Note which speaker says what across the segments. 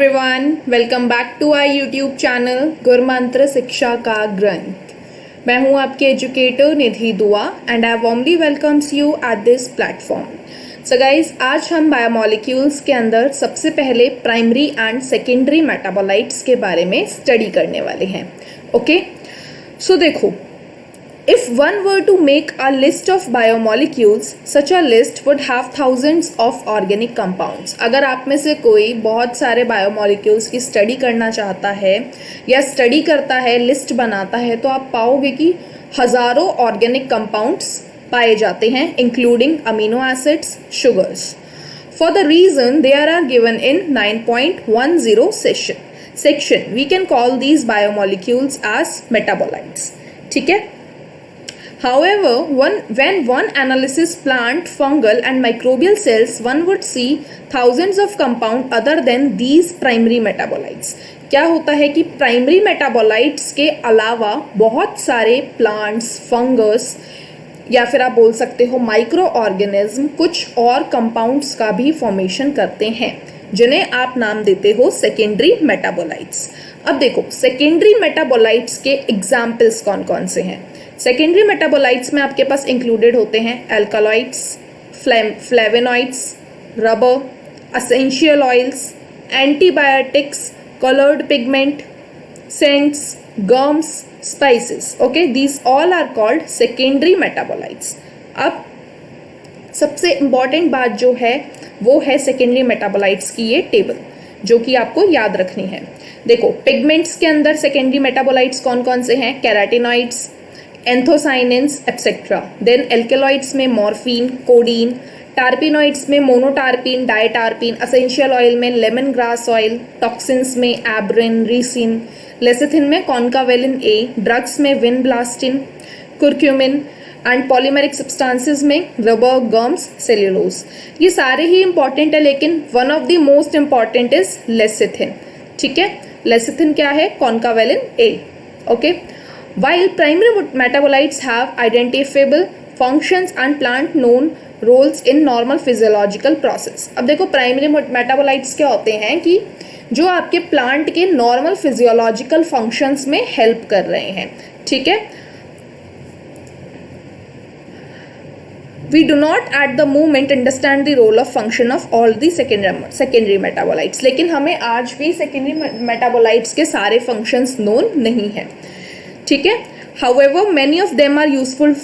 Speaker 1: Everyone, welcome back to our YouTube channel Gurmantra शिक्षा का ग्रंथ। मैं हूं आपके educator Nidhi Dua and I warmly welcomes you at this platform. So guys, आज हम बायोमोलिक्यूल्स के अंदर सबसे पहले प्राइमरी एंड सेकेंडरी मेटाबोलाइट्स के बारे में स्टडी करने वाले हैं। ओके, सो देखो, if one were to make a list of biomolecules, such a list would have thousands of organic compounds। अगर आप में से कोई बहुत सारे बायोमोलिक्यूल्स की स्टडी करना चाहता है या स्टडी करता है, लिस्ट बनाता है, तो आप पाओगे कि हज़ारों ऑर्गेनिक कंपाउंड्स पाए जाते हैं, including amino acids, sugars. For the reason they are given in 9.10 section we can call these biomolecules as metabolites. ठीक है। However, when one analyzes plant, fungal and microbial cells, one would see thousands of compounds other than these primary metabolites। क्या होता है कि primary metabolites के अलावा बहुत सारे प्लांट्स, फंगस या फिर आप बोल सकते हो माइक्रो ऑर्गेनिज्म कुछ और कंपाउंड्स का भी फॉर्मेशन करते हैं, जिन्हें आप नाम देते हो सेकेंडरी मेटाबोलाइट्स। अब देखो, सेकेंडरी मेटाबोलाइट्स के एग्जाम्पल्स कौन कौन से हैं। सेकेंडरी मेटाबोलाइट्स में आपके पास इंक्लूडेड होते हैं alkaloids, flavonoids, rubber, essential oils, antibiotics, coloured pigment, scents, gums, spices. Okay, these all are called secondary metabolites. अब सबसे इम्पॉर्टेंट बात जो है वो है सेकेंडरी मेटाबोलाइट्स की ये टेबल, जो कि आपको याद रखनी है। देखो, पिगमेंट्स के अंदर सेकेंडरी मेटाबोलाइट्स कौन कौन से हैं? Carotenoids, anthocyanins etcetera. Then alkaloids में मॉर्फिन, कोडीन, टार्पिनॉइड्स में मोनोटार्पिन, डायटार्पिन, एसेंशियल ऑयल में लेमन ग्रास ऑयल, टॉक्सिन्स में एब्रिन, रिसिन, लेसिथिन में कॉन्कावेलिन ए, ड्रग्स में vinblastine, curcumin and polymeric substances में रबर, गम्स, सेल्यूलोज। ये सारे ही इंपॉर्टेंट है, लेकिन one of the most important is lecithin. ठीक है, लेसिथिन क्या है? Concanavalin A. Okay, while primary metabolites have identifiable functions and plant known roles in normal physiological process। अब देखो, प्राइमरी मेटाबोलाइट्स क्या होते हैं कि जो आपके प्लांट के नॉर्मल फिजियोलॉजिकल फंक्शंस में हेल्प कर रहे हैं। ठीक है, we do not at the moment understand the role of function of all the secondary metabolites। लेकिन हमें आज भी सेकेंडरी मेटाबोलाइट्स के सारे फंक्शंस नोन नहीं है। ठीक है, however many of them are useful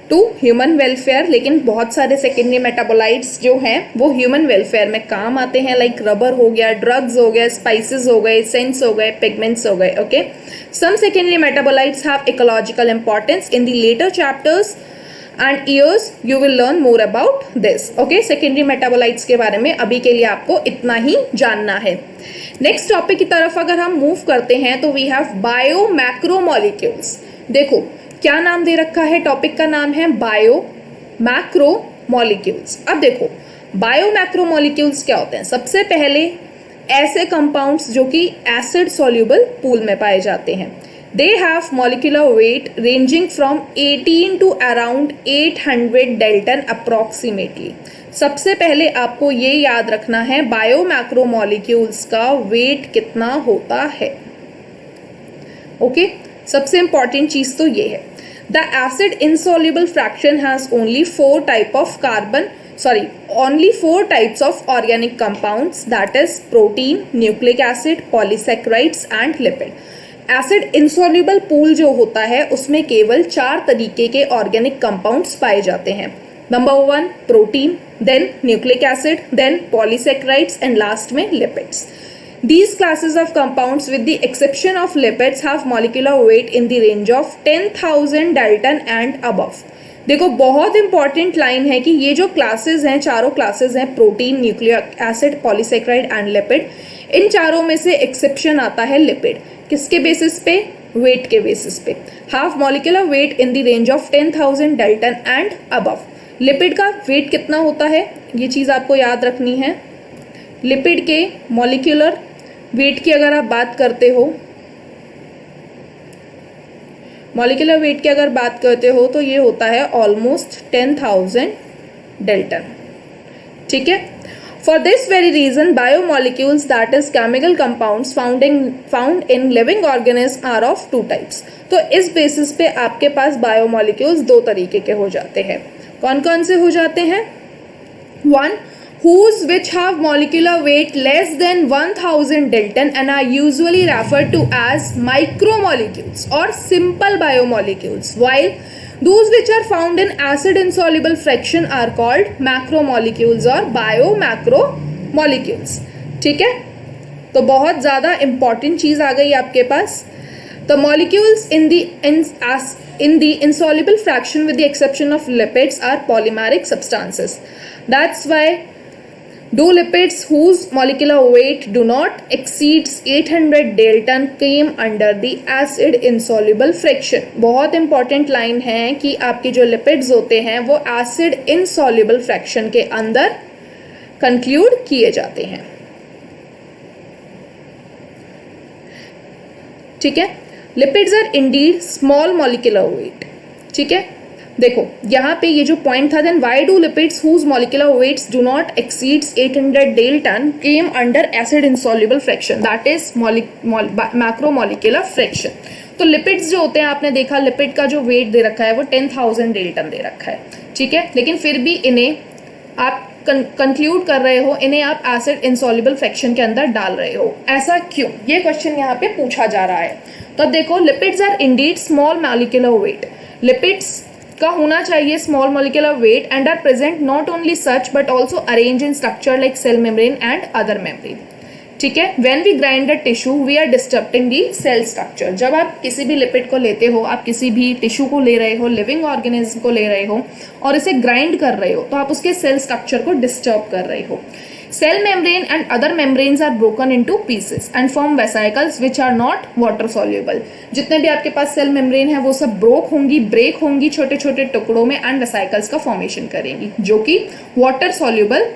Speaker 1: to human welfare. लेकिन बहुत सारे सेकेंडरी मेटाबोलाइट्स जो हैं वो ह्यूमन वेलफेयर में काम आते हैं, लाइक रबर हो गया, ड्रग्स हो गए, स्पाइसेस हो गए, सेंट्स हो गए, पिगमेंट्स हो गए। Okay, some secondary metabolites have ecological importance. In the later chapters and years you will learn more about this. Okay, secondary metabolites के बारे में अभी के लिए आपको इतना ही जानना है। नेक्स्ट टॉपिक की तरफ अगर हम मूव करते हैं तो वी हैव बायो मैक्रोमोलिक्यूल्स। देखो, क्या नाम दे रखा है? टॉपिक का नाम है बायो मैक्रोमोलिक्यूल्स। अब देखो, बायो मैक्रोमोलिक्यूल्स क्या होते हैं? सबसे पहले ऐसे कंपाउंड्स जो कि एसिड सॉल्युबल पूल में पाए जाते हैं। They have molecular weight ranging from 18 to around 800 Dalton approximately। सबसे पहले आपको ये याद रखना है बायो मैक्रोमोलिक्यूल्स का वेट कितना होता है। ओके, सबसे इंपॉर्टेंट चीज तो ये है। The acid insoluble fraction has only four types of organic compounds, that is protein, nucleic acid, polysaccharides and lipid. Acid insoluble pool जो होता है उसमें केवल 4 तरीके के ऑर्गेनिक कंपाउंड्स पाए जाते हैं। Number 1 protein, then nucleic acid, then polysaccharides and last में lipids. These classes of compounds with the exception of lipids have molecular weight in the range of 10,000 Dalton and above। देखो, बहुत important line है कि ये जो classes हैं, चारों classes हैं, protein, nucleic acid, polysaccharide and lipid, इन चारों में से एक्सेप्शन आता है लिपिड। किसके बेसिस पे? वेट के बेसिस पे। Half molecular weight in the range of 10,000 Dalton and above. Lipid का वेट कितना होता है, ये चीज़ आपको याद रखनी है। लिपिड के मॉलिक्यूलर वेट की अगर आप बात करते हो, मॉलिक्यूलर वेट की अगर बात करते हो तो ये होता है ऑलमोस्ट 10,000 Dalton। ठीक है, For this very reason, biomolecules, that is chemical compounds found in living organisms are of two types. तो इस बेसिस पे आपके पास बायोमोलिक्यूल्स दो तरीके के हो जाते हैं. कौन कौन से हो जाते हैं? One, whose which have molecular weight less than 1000 Dalton and are usually referred to as micromolecules or simple biomolecules, while those which are found in acid insoluble fraction are called macromolecules or biomacromolecules. ठीक है, तो बहुत ज़्यादा important चीज़ आ गई आपके पास. The molecules in the insoluble fraction with the exception of lipids are polymeric substances. That's why do lipids whose molecular weight do not exceeds 800 Dalton came under the acid insoluble fraction. बहुत important line है कि आपके जो lipids होते हैं वो acid insoluble fraction के अंदर कंक्लूड किए जाते हैं. ठीक है, lipids are indeed small molecular weight. ठीक है, देखो यहाँ पे ये जो पॉइंट था, then why do lipids whose molecular weights do not exceeds 800 Dalton came under acid insoluble fraction, that is macromolecular fraction. तो लिपिड्स जो होते हैं, आपने देखा लिपिड का जो वेट दे रखा है वो 10,000 Dalton दे रखा है. ठीक है, लेकिन फिर भी इन्हें आप कंक्लूड कर रहे हो, इन्हें आप एसिड इनसॉल्युबल फ्रैक्शन के अंदर डाल रहे हो. ऐसा क्यों? ये क्वेश्चन यहाँ पे पूछा जा रहा है. तो अब देखो, lipids are indeed small molecular weight. Lipids का होना चाहिए small molecular weight and are present not only such but also arrange in structure like cell membrane and other membrane. ठीक है, when we grind the tissue we are disturbing the cell structure. जब आप किसी भी lipid को लेते हो, आप किसी भी टिश्यू को ले रहे हो, लिविंग ऑर्गेनिज्म को ले रहे हो और इसे ग्राइंड कर रहे हो, तो आप उसके सेल स्ट्रक्चर को डिस्टर्ब कर रहे हो. Cell membrane and other membranes are broken into pieces and form vesicles which are not water soluble. जितने भी आपके पास सेल मेम्ब्रेन है वो सब ब्रेक होंगी छोटे छोटे टुकड़ों में एंड वेसाइकल्स का फॉर्मेशन करेंगी जो कि वाटर सॉल्युबल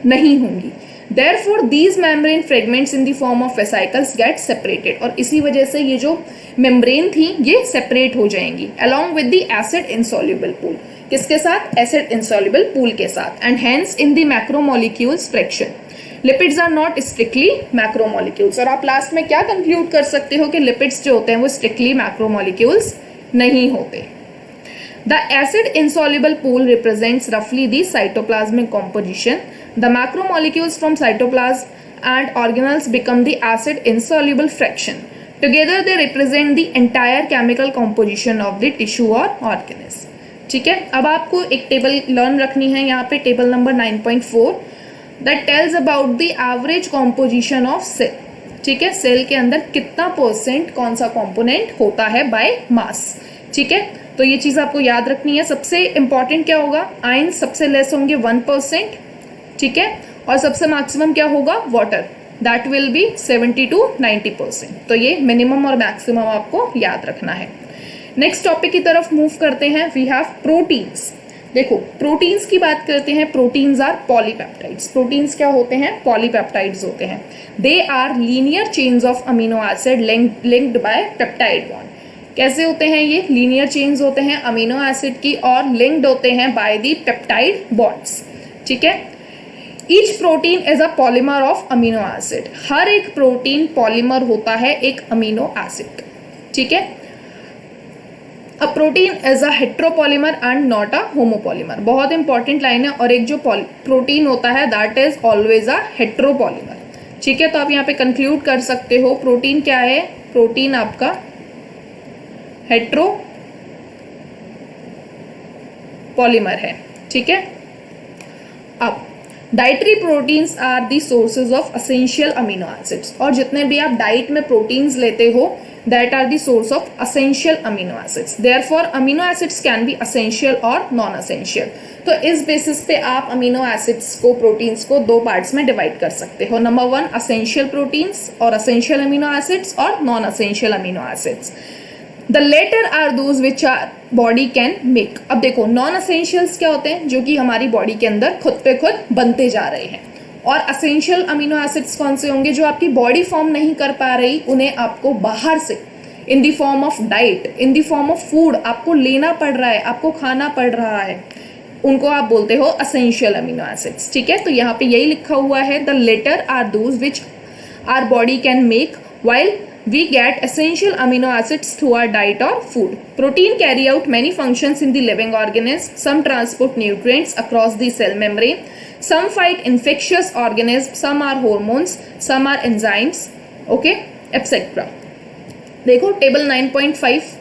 Speaker 1: नहीं होंगी. Therefore, these membrane fragments in the form of vesicles get separated. और इसी वजह से ये जो मेम्ब्रेन थी ये सेपरेट हो जाएंगी along with the acid insoluble pool. किसके साथ? एसिड इनसॉल्युबल पूल के साथ. And hence in the macromolecules fraction lipids are not strictly macromolecules. और आप लास्ट में क्या कंक्लूड कर सकते हो कि लिपिड्स जो होते हैं वो स्ट्रिक्टली मैक्रोमोलिक्यूल्स नहीं होते. The acid insoluble pool represents रफली the cytoplasmic composition. The macromolecules from cytoplasm and organelles become the acid insoluble fraction. Together they represent the entire chemical composition of the tissue और organism. ठीक है, अब आपको एक table learn रखनी है यहाँ पे, table number 9.4 that tells about the average composition of cell. ठीक है, सेल के अंदर कितना परसेंट कौन सा कंपोनेंट होता है बाय मास. ठीक है, तो ये चीज़ आपको याद रखनी है. सबसे इंपॉर्टेंट क्या होगा? आयन सबसे लेस होंगे 1%. ठीक है, और सबसे मैक्सिमम क्या होगा? Water, that will be 70 to 90%. तो ये मिनिमम और मैक्सिमम आपको याद रखना है. नेक्स्ट टॉपिक की तरफ मूव करते हैं. We have proteins. देखो, प्रोटीन्स की बात करते हैं. Proteins are polypeptides. प्रोटीन्स क्या होते हैं? पॉलीपेप्टाइड्स होते हैं. They are linear chains of amino acid linked by peptide bond. कैसे होते हैं ये? लीनियर चेन्स होते हैं अमीनो एसिड की और लिंक्ड होते हैं बाय दी पेप्टाइड बॉन्ड्स. ठीक है, each protein is a polymer of amino acid. हर एक प्रोटीन पॉलीमर होता है एक अमीनो एसिड. ठीक है, a protein is a heteropolymer and not a homopolymer. बहुत इंपॉर्टेंट लाइन है. और एक जो प्रोटीन होता है that is always a heteropolymer. ठीक है, तो आप यहाँ पे कंक्लूड कर सकते हो प्रोटीन क्या है? प्रोटीन आपका हेट्रोपॉलीमर है. ठीक है, अब dietary proteins are the sources of essential amino acids. और जितने भी आप डाइट में प्रोटीन्स लेते हो that are the source of essential amino acids. Therefore, amino acids can be essential or non-essential. तो इस बेसिस पे आप अमीनो एसिड्स को, प्रोटीन्स को दो पार्ट्स में डिवाइड कर सकते हो. नंबर 1 असेंशियल प्रोटीन्स और असेंशियल अमीनो एसिड्स और non essential amino acids. The latter are those which are body can make. अब देखो, नॉन असेंशियल्स क्या होते हैं? जो कि हमारी बॉडी के अंदर खुद पे खुद बनते जा रहे हैं. और असेंशियल अमीनो एसिड्स कौन से होंगे? जो आपकी बॉडी फॉर्म नहीं कर पा रही, उन्हें आपको बाहर से in the form of diet, in the form of food आपको लेना पड़ रहा है, आपको खाना पड़ रहा है. उनको आप बोलते हो असेंशियल अमीनो एसिड्स। ठीक है, तो यहाँ पे यही लिखा हुआ है, the latter are those which are body can make while we get essential amino acids through our diet or food. Protein carry out many functions in the living organism. Some transport nutrients across the cell membrane. Some fight infectious organisms. Some are hormones. Some are enzymes. Okay, etc. देखो table 9.5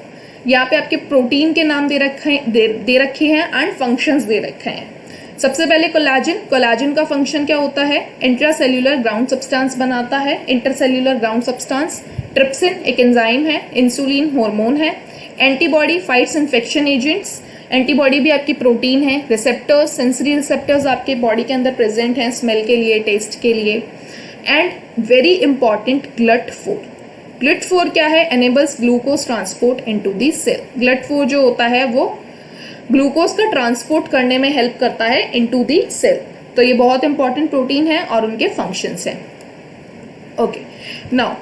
Speaker 1: यहाँ पे आपके protein के नाम दे रखे हैं and functions दे रखे हैं। सबसे पहले कोलाजन। कोलाजन का फंक्शन क्या होता है? इंट्रासेल्यूलर ग्राउंड सब्सटेंस बनाता है। Intercellular ground substance. ट्रिप्सिन एक एंजाइम है। इंसुलिन हार्मोन है। Antibody fights infection agents. Antibody भी आपकी प्रोटीन है। रिसेप्टर्स, सेंसरी रिसेप्टर्स आपके बॉडी के अंदर प्रेजेंट हैं स्मेल के लिए, टेस्ट के लिए। And very important GLUT4। GLUT4 क्या है? Enables glucose transport into the cell. GLUT4 जो होता है वो ग्लूकोज का ट्रांसपोर्ट करने में हेल्प करता है इनटू दी सेल। तो ये बहुत इंपॉर्टेंट प्रोटीन है और उनके फंक्शंस हैं। Okay, now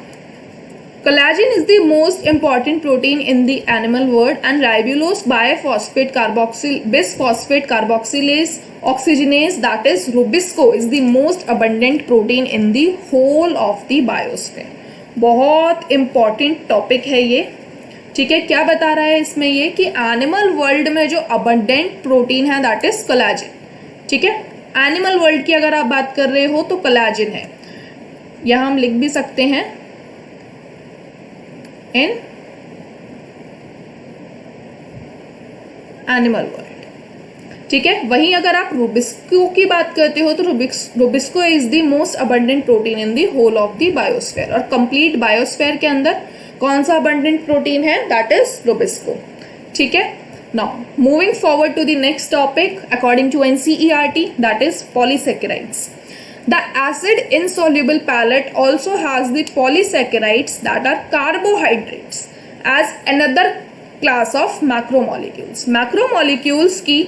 Speaker 1: collagen is the most important protein in the animal world and ribulose biphosphate carboxyl bisphosphate carboxylase oxygenase that is rubisco is the most abundant protein in the whole of the biosphere. बहुत important topic है ये। ठीक है, क्या बता रहा है इसमें ये कि एनिमल वर्ल्ड में जो अबंडेंट प्रोटीन है दैट इज कोलेजन। ठीक है, एनिमल वर्ल्ड की अगर आप बात कर रहे हो तो कोलेजन है। यहां हम लिख भी सकते हैं इन एनिमल वर्ल्ड। ठीक है, वहीं अगर आप रूबिस्को की बात करते हो तो rubisco is the most abundant protein in the whole of the biosphere. और कंप्लीट बायोस्फीयर के अंदर कौन सा अबंडेंट प्रोटीन है? That is rubisco. ठीक है, now moving forward to the next topic according to NCERT, that is polysaccharides. The acid insoluble pellet also has the polysaccharides that are carbohydrates as another class of macromolecules. Macromolecules की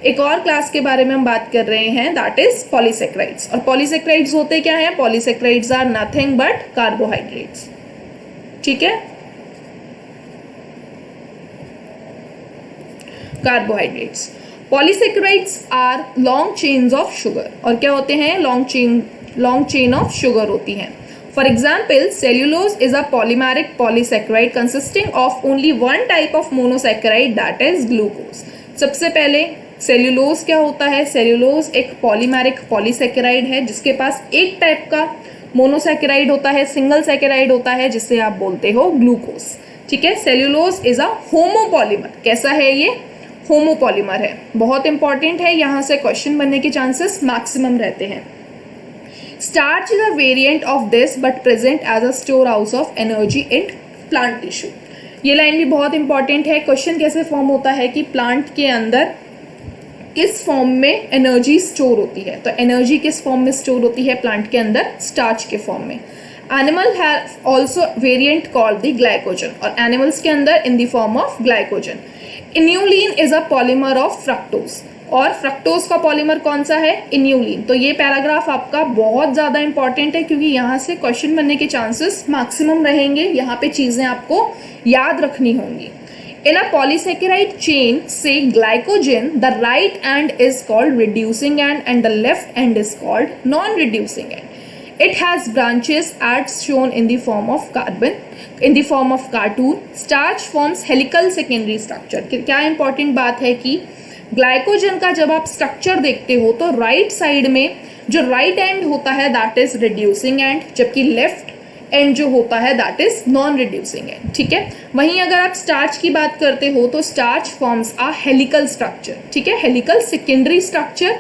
Speaker 1: एक और class के बारे में हम बात कर रहे हैं, दैट इज पॉलीसैकेराइड्स। और पॉलीसैकेराइड्स होते क्या हैं? Polysaccharides are nothing but carbohydrates. ठीक है, carbohydrates. Polysaccharides are long chains of sugar. और क्या होते हैं? लॉन्ग चेन ऑफ शुगर होती हैं। For example, cellulose is a polymeric polysaccharide consisting of only one type of monosaccharide that is glucose. सबसे पहले सेल्यूलोज क्या होता है? सेल्यूलोज एक पॉलीमेरिक पॉलीसैकेराइड है जिसके पास एक टाइप का मोनोसैकेराइड होता है, सिंगल सैकेराइड होता है जिसे आप बोलते हो ग्लूकोज। ठीक है, सेल्यूलोज इज अ होमोपॉलीमर। कैसा है ये? होमोपॉलीमर है। बहुत इंपॉर्टेंट है, यहां से क्वेश्चन बनने के चांसेस मैक्सिमम रहते हैं। Starch is a variant of this but present as a store house of energy in plant tissue. ये लाइन भी बहुत इंपॉर्टेंट है। क्वेश्चन कैसे फॉर्म होता है कि प्लांट के अंदर किस फॉर्म में एनर्जी स्टोर होती है? तो एनर्जी किस फॉर्म में स्टोर होती है प्लांट के अंदर? स्टार्च के फॉर्म में। Animal have also variant called the glycogen. और एनिमल्स के अंदर in the form of glycogen. Inulin is a polymer of fructose. और फ्रक्टोज का पॉलीमर कौन सा है? इन्यूलिन। तो ये पैराग्राफ आपका बहुत ज्यादा इंपॉर्टेंट है क्योंकि यहाँ से क्वेश्चन बनने के चांसेस मैक्सिमम रहेंगे। यहाँ पे चीजें आपको याद रखनी होंगी। In a polysaccharide chain, say glycogen, the right end is called reducing end and the left end is called non-reducing end. It has branches as shown in the form of cartoon. Starch forms helical secondary structure. क्या important बात है कि glycogen का जब आप structure देखते हो तो राइट साइड में जो राइट एंड होता है दैट इज रिड्यूसिंग एंड, जबकि लेफ्ट एंड जो होता है that is non reducing and. ठीक है, वहीं अगर आप स्टार्च की बात करते हो तो starch forms a helical structure. ठीक है, हेलिकल सेकेंडरी स्ट्रक्चर।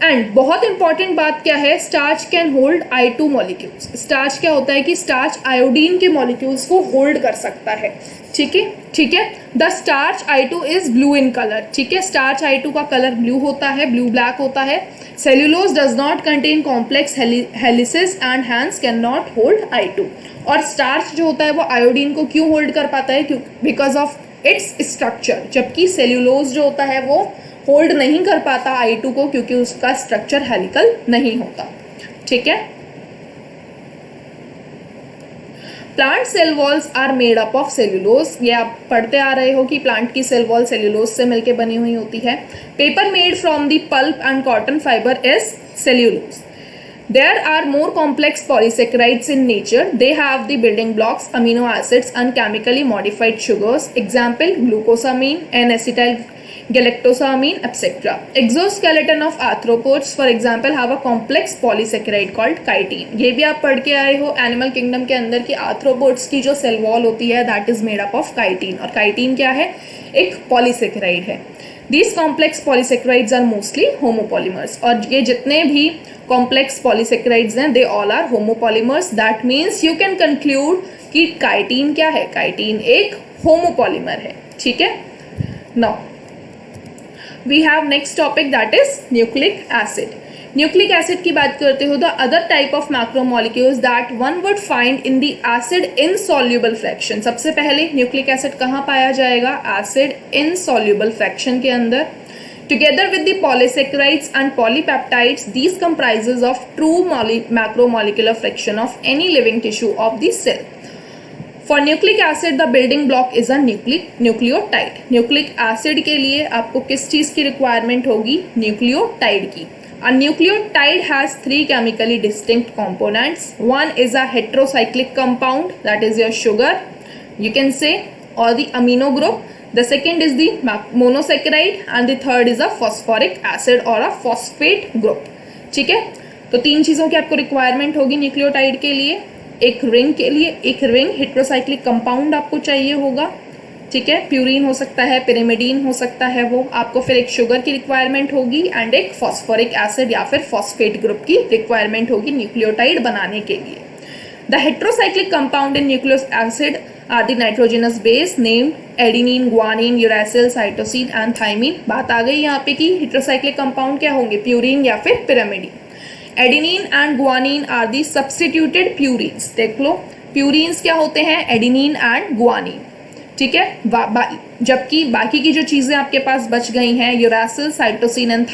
Speaker 1: एंड बहुत इंपॉर्टेंट बात क्या है? Starch can hold I2 molecules. Starch क्या होता है कि स्टार्च आयोडीन के मॉलिक्यूल्स को होल्ड कर सकता है। ठीक है, ठीक है। The starch I2 is blue in colour. ठीक है, स्टार्च I2 का कलर ब्लू होता है, ब्लू ब्लैक होता है। Cellulose does not contain complex helices and hence can not hold I2। और स्टार्च जो होता है वो आयोडीन को क्यों होल्ड कर पाता है? Because of its structure. जबकि सेल्यूलोज जो होता है वो होल्ड नहीं कर पाता I2 को क्योंकि उसका स्ट्रक्चर हेलिकल नहीं होता। ठीक है, plant cell walls are made up of cellulose, ये आप पढ़ते आ रहे हो कि प्लांट की सेल वॉल सेल्यूलोज से मिलकर बनी हुई होती है. Paper made from the pulp and cotton fibre is cellulose. There are more complex polysaccharides in nature. They have the building blocks, amino acids and chemically modified sugars. Example, glucosamine, N-acetyl galactosamine, etc. Exoskeleton of arthropods, for example, have a complex polysaccharide called chitin. ये भी आप पढ़ के आए हो animal kingdom के अंदर कि आर्थ्रोपोड्स की जो सेल वॉल होती है that is made up of chitin. और chitin क्या है? एक पॉलीसेक्राइड है. These complex polysaccharides are mostly homopolymers. और ये जितने भी complex polysaccharides हैं they all are homopolymers. That means you can conclude कि chitin क्या है? chitin एक homopolymer है. ठीक है? Now we have next topic that is nucleic acid. Nucleic acid की बात करते हो the other type of macromolecules that one would find in the acid insoluble fraction. सबसे पहले न्यूक्लिक एसिड कहाँ पाया जाएगा? एसिड इनसॉल्युबल फ्रैक्शन के अंदर. Together with the polysaccharides and polypeptides these comprises of true macromolecular fraction of any living tissue of the cell. For nucleic acid the building block is a nucleotide. Nucleic acid के लिए आपको किस चीज की requirement होगी? Nucleotide की. A nucleotide has three chemically distinct components. One is a heterocyclic compound, that is your sugar, you can say, or the amino group. The second is the monosaccharide and the third is a phosphoric acid or a phosphate group. ठीक है, तो तीन चीज़ों की आपको requirement होगी nucleotide के लिए. एक रिंग के लिए एक रिंग हेटेरोसाइक्लिक कंपाउंड आपको चाहिए होगा. ठीक है, प्यूरिन हो सकता है, पिरिमिडीन हो सकता है वो आपको. फिर एक शुगर की रिक्वायरमेंट होगी एंड एक फॉस्फोरिक एसिड या फिर फॉस्फेट ग्रुप की रिक्वायरमेंट होगी न्यूक्लियोटाइड बनाने के लिए. The heterocyclic compound in nucleic acid are the nitrogenous base named adenine, guanine, uracil, cytosine and thymine. बात आ गई यहाँ पे कि हेटेरोसाइक्लिक कंपाउंड क्या होंगे? प्यूरिन या फिर pyrimidine. Adenine and guanine are the substituted purines. देख लो, प्यूरिन्स क्या होते हैं? Adenine and guanine. ठीक है, जबकि बाकी की जो चीजें आपके पास बच गई हैं uracil, cytosine and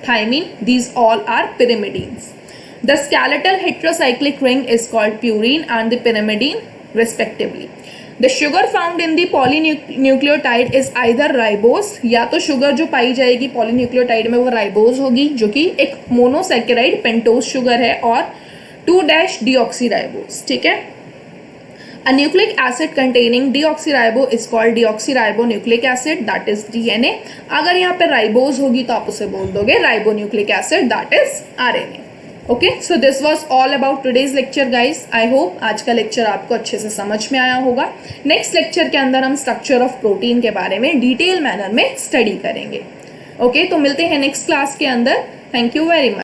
Speaker 1: thymine, these all are pyrimidines. The skeletal heterocyclic ring is called purine and the pyrimidine respectively. The sugar found in the polynucleotide is either ribose, या तो शुगर जो पाई जाएगी पॉलीन्यूक्लियोटाइड में वो राइबोस होगी जो कि एक मोनोसैकेराइड पेंटोज शुगर है, और 2-डीऑक्सीराइबोस. ठीक है, A nucleic acid containing deoxyribo is called deoxyribonucleic acid, that is DNA. अगर यहाँ पे राइबोज होगी तो आप उसे बोल दोगे ribonucleic acid, that is RNA. Okay, so this was all about today's lecture guys. I hope आज का लेक्चर आपको अच्छे से समझ में आया होगा. नेक्स्ट लेक्चर के अंदर हम स्ट्रक्चर ऑफ प्रोटीन के बारे में डिटेल मैनर में स्टडी करेंगे. ओके, तो मिलते हैं नेक्स्ट क्लास के अंदर. Thank you very much.